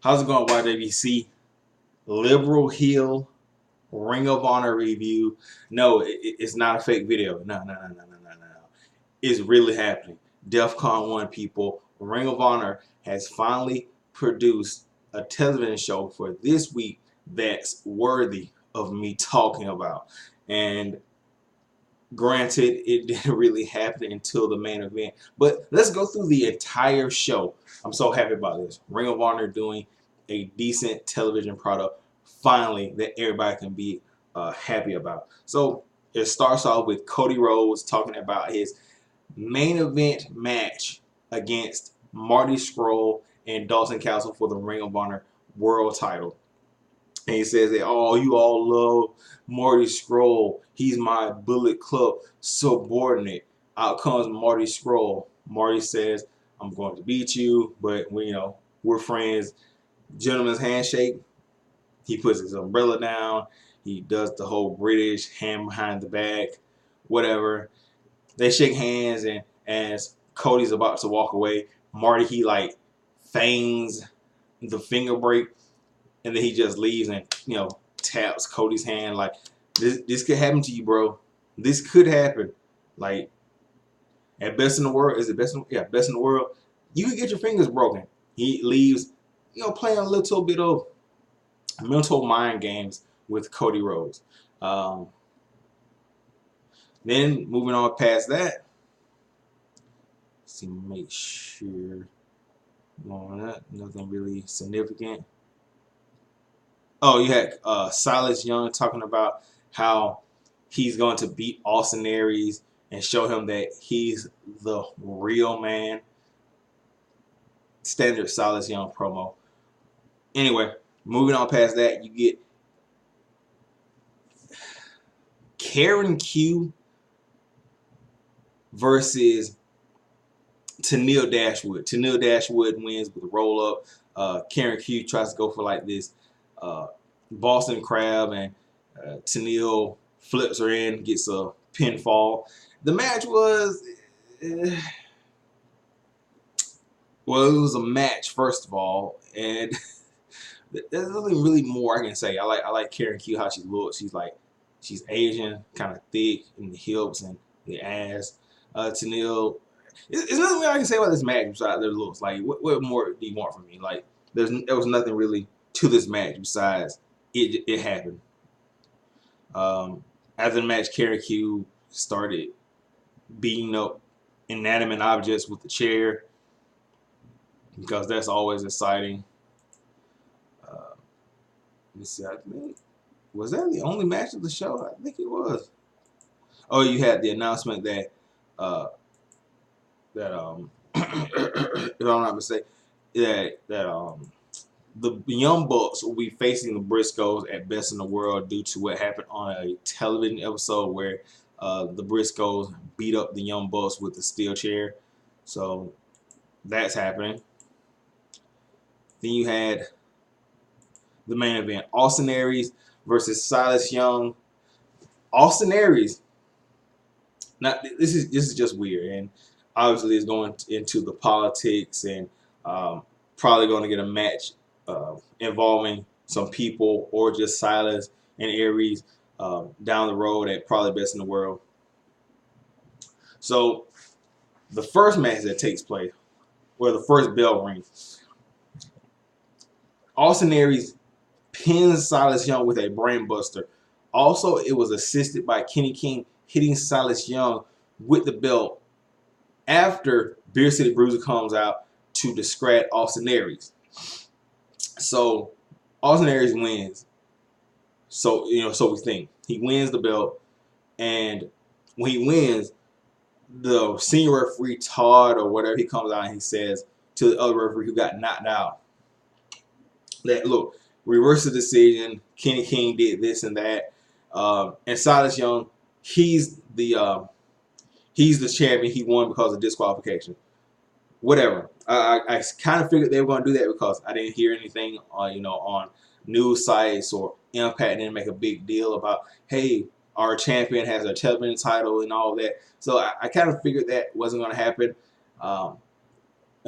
How's it going, YWC? Liberal Hill Ring of Honor review. No, it's not a fake video. No. It's really happening. DEFCON 1 people. Ring of Honor has finally produced a television show for this week that's worthy of me talking about. And granted, it didn't really happen until the main event. But let's go through the entire show. I'm so happy about this. Ring of Honor doing a decent television product finally that everybody can be happy about. So it starts off with Cody Rhodes talking about his main event match against Marty Scurll and Dawson Castle for the Ring of Honor World Title. And he says that, oh, you all love Marty Scurll. He's my Bullet Club subordinate. Out comes Marty Scurll. Marty says, I'm going to beat you, but we're friends. Gentleman's handshake. He puts his umbrella down. He does the whole British hand behind the back, whatever. They shake hands, and as Cody's about to walk away, Marty, he like feigns the finger break, and then he just leaves and taps Cody's hand like this could happen to you, bro. This could happen. Like at best in the world, is it best? Best in the world. You could get your fingers broken. He leaves, playing a little bit of mental mind games with Cody Rhodes. Then moving on past that, see, make sure on that nothing really significant. Oh, you had Silas Young talking about how he's going to beat Austin Aries and show him that he's the real man. Standard Silas Young promo. Anyway, moving on past that, you get Karen Q versus Tennille Dashwood. Tennille Dashwood wins with a roll up. Karen Q tries to go for like this Boston Crab, and Tennille flips her in, gets a pinfall. The match was, well, it was a match first of all, and there's nothing really more I can say. I like Karen Q, how she looks. She's Asian, kind of thick in the hips and the ass. Tennille, there's nothing I can say about this match besides their looks. Like, what more do you want from me? Like, there was nothing really to this match besides it happened. After the match, Karen Q started beating up inanimate objects with the chair because that's always exciting. Let's see, I think, was that the only match of the show? I think it was. Oh, you had the announcement that if I'm not mistaken, that the Young Bucks will be facing the Briscoes at Best in the World due to what happened on a television episode where the Briscoes beat up the Young Bucks with the steel chair. So that's happening. Then you had the main event, Austin Aries versus Silas Young. Austin Aries. Now this is just weird, and obviously it's going into the politics, and probably going to get a match involving some people or just Silas and Aries down the road at probably Best in the World. So the first match that takes place, where the first bell rings, Austin Aries pins Silas Young with a brainbuster. Also, it was assisted by Kenny King hitting Silas Young with the belt after Beer City Bruiser comes out to discredit Austin Aries. So Austin Aries wins. So so we think he wins the belt, and when he wins, the senior referee Todd or whatever, he comes out and he says to the other referee who got knocked out that, look, reverse the decision. Kenny King did this and that, and Silas Young, he's the champion. He won because of disqualification. Whatever. I kind of figured they were going to do that because I didn't hear anything on news sites, or Impact didn't make a big deal about, hey, our champion has a television title and all that. So I kind of figured that wasn't going to happen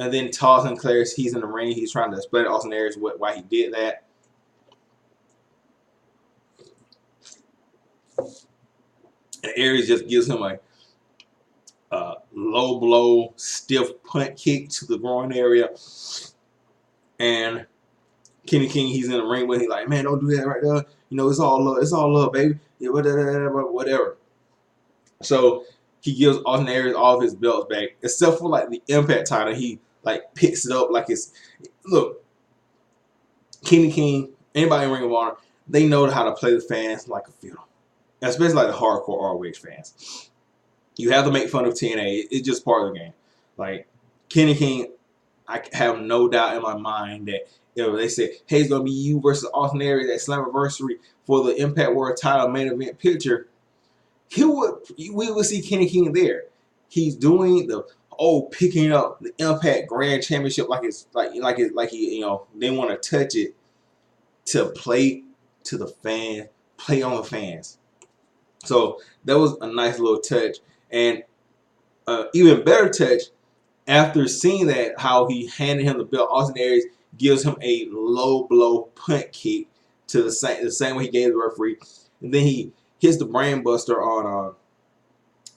And then Austin declares he's in the ring. He's trying to explain to Austin Aries why he did that. And Aries just gives him a low blow, stiff punt kick to the groin area. And Kenny King, he's in the ring with him. He's like, man, don't do that right there. You know, it's all love. It's all love, baby. Yeah, whatever. So he gives Austin Aries all of his belts back, except for like the Impact title. He like picks it up like it's, look, Kenny King, anybody in Ring of Honor, they know how to play the fans like a fiddle, especially like the hardcore ROH fans. You have to make fun of TNA. It's just part of the game. Like Kenny King, I have no doubt in my mind that if they say, hey, it's gonna be you versus Austin Aries at Slammiversary for the Impact World Title main event picture, we would see Kenny King there. He's doing the picking up the Impact Grand Championship like he, you know, they want to touch it to play to the fans, play on the fans. So that was a nice little touch, and even better touch after seeing that, how he handed him the belt. Austin Aries gives him a low blow punt kick to the same way he gave the referee, and then he hits the brain buster on.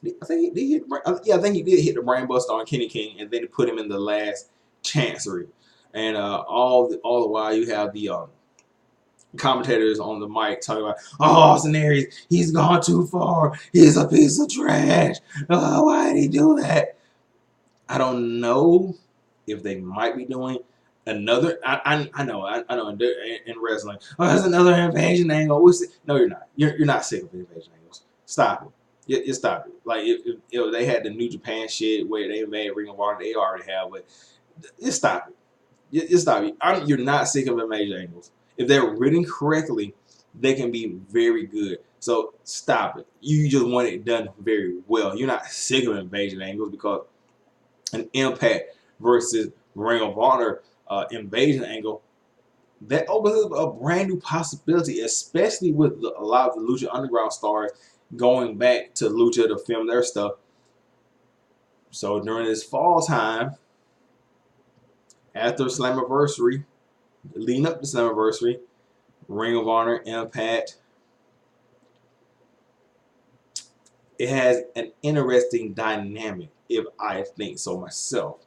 I think he hit. I think he did hit the brain buster on Kenny King, and then he put him in the last chancery. And all the while you have the commentators on the mic talking about, oh, Austin Aries, he's gone too far. He's a piece of trash. Why did he do that? I don't know if they might be doing another. I know in wrestling. Oh, there's another invasion angle. No, you're not. You're not sick of invasion angles. Stop it. You stop it. Like if they had the New Japan shit where they made Ring of Honor, they already have. But just stop it. You stop it. You're not sick of invasion angles. If they're written correctly, they can be very good. So stop it. You just want it done very well. You're not sick of invasion angles because an Impact versus Ring of Honor invasion angle, that opens up a brand new possibility, especially with a lot of the Lucha Underground stars going back to Lucha to film their stuff. So during this fall time, after Slammiversary, leading up to Slammiversary, Ring of Honor, Impact, it has an interesting dynamic, if I think so myself.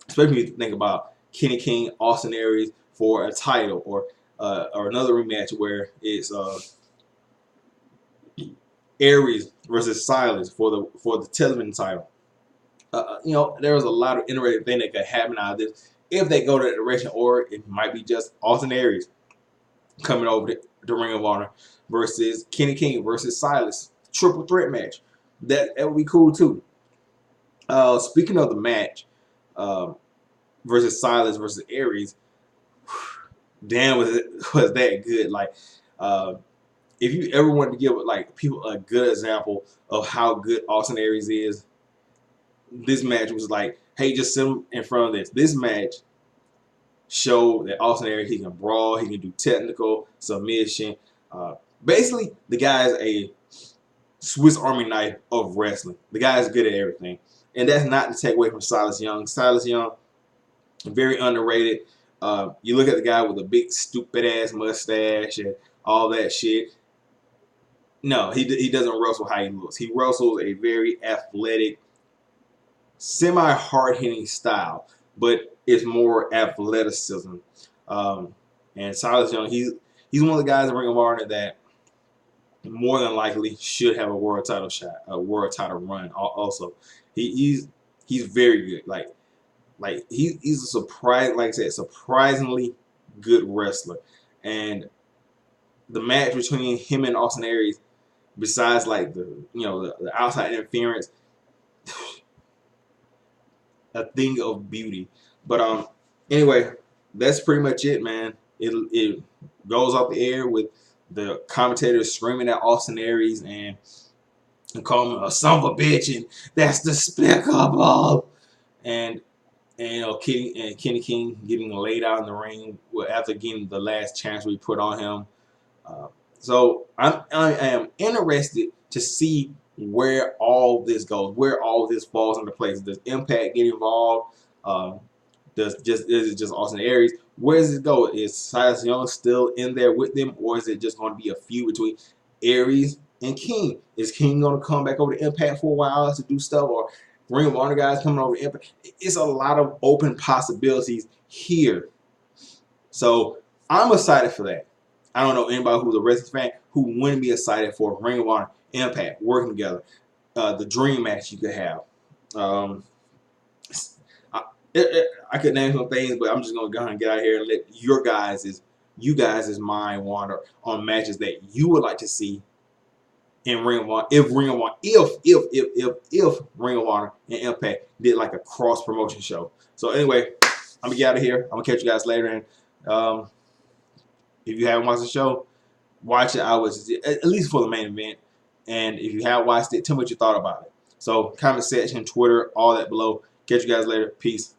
Especially if you think about Kenny King, Austin Aries for a title, or another rematch where it's Aries versus Silas for the television title. You know, there was a lot of interesting things that could happen out of this if they go that direction, or it might be just Austin Aries coming over to Ring of Honor versus Kenny King versus Silas, triple threat match. That would be cool too. Speaking of the match, versus Silas versus Aries, damn, was that good. Like, if you ever wanted to give like people a good example of how good Austin Aries is, this match was like, hey, just sit him in front of this. This match showed that Austin Aries, he can brawl, he can do technical submission. Basically, the guy is a Swiss Army knife of wrestling. The guy is good at everything, and that's not to take away from Silas Young. Silas Young, very underrated. You look at the guy with a big stupid ass mustache and all that shit. No, he doesn't wrestle how he looks. He wrestles a very athletic, semi-hard hitting style, but it's more athleticism. And Silas Young, he's one of the guys in Ring of Honor that more than likely should have a world title shot, a world title run. Also, he's very good. Like he's a surprise, like I said, surprisingly good wrestler. And the match between him and Austin Aries, besides like the outside interference, a thing of beauty. But anyway, that's pretty much it, man. It goes off the air with the commentators screaming at Austin Aries and calling him a son of a bitch, and that's despicable. And Kenny King getting laid out in the ring after getting the last chance we put on him. So I am interested to see where all this goes, where all this falls into place. Does Impact get involved? Is it just Austin Aries? Where does it go? Is Silas Young still in there with them, or is it just going to be a feud between Aries and King? Is King going to come back over to Impact for a while to do stuff, or Ring of Honor guys coming over to Impact? It's a lot of open possibilities here. So I'm excited for that. I don't know anybody who's a wrestling fan who wouldn't be excited for Ring of Honor, Impact working together. The dream match you could have. Um, I could name some things, but I'm just gonna go ahead and get out here and let you guys' mind wander on matches that you would like to see in Ring of Honor. If Ring of Honor, if Ring of Honor and Impact did like a cross promotion show. So anyway, I'm gonna get out of here. I'm gonna catch you guys later. And if you haven't watched the show, watch it. I was at least for the main event. And if you have watched it, tell me what you thought about it. So comment section, Twitter, all that below. Catch you guys later. Peace.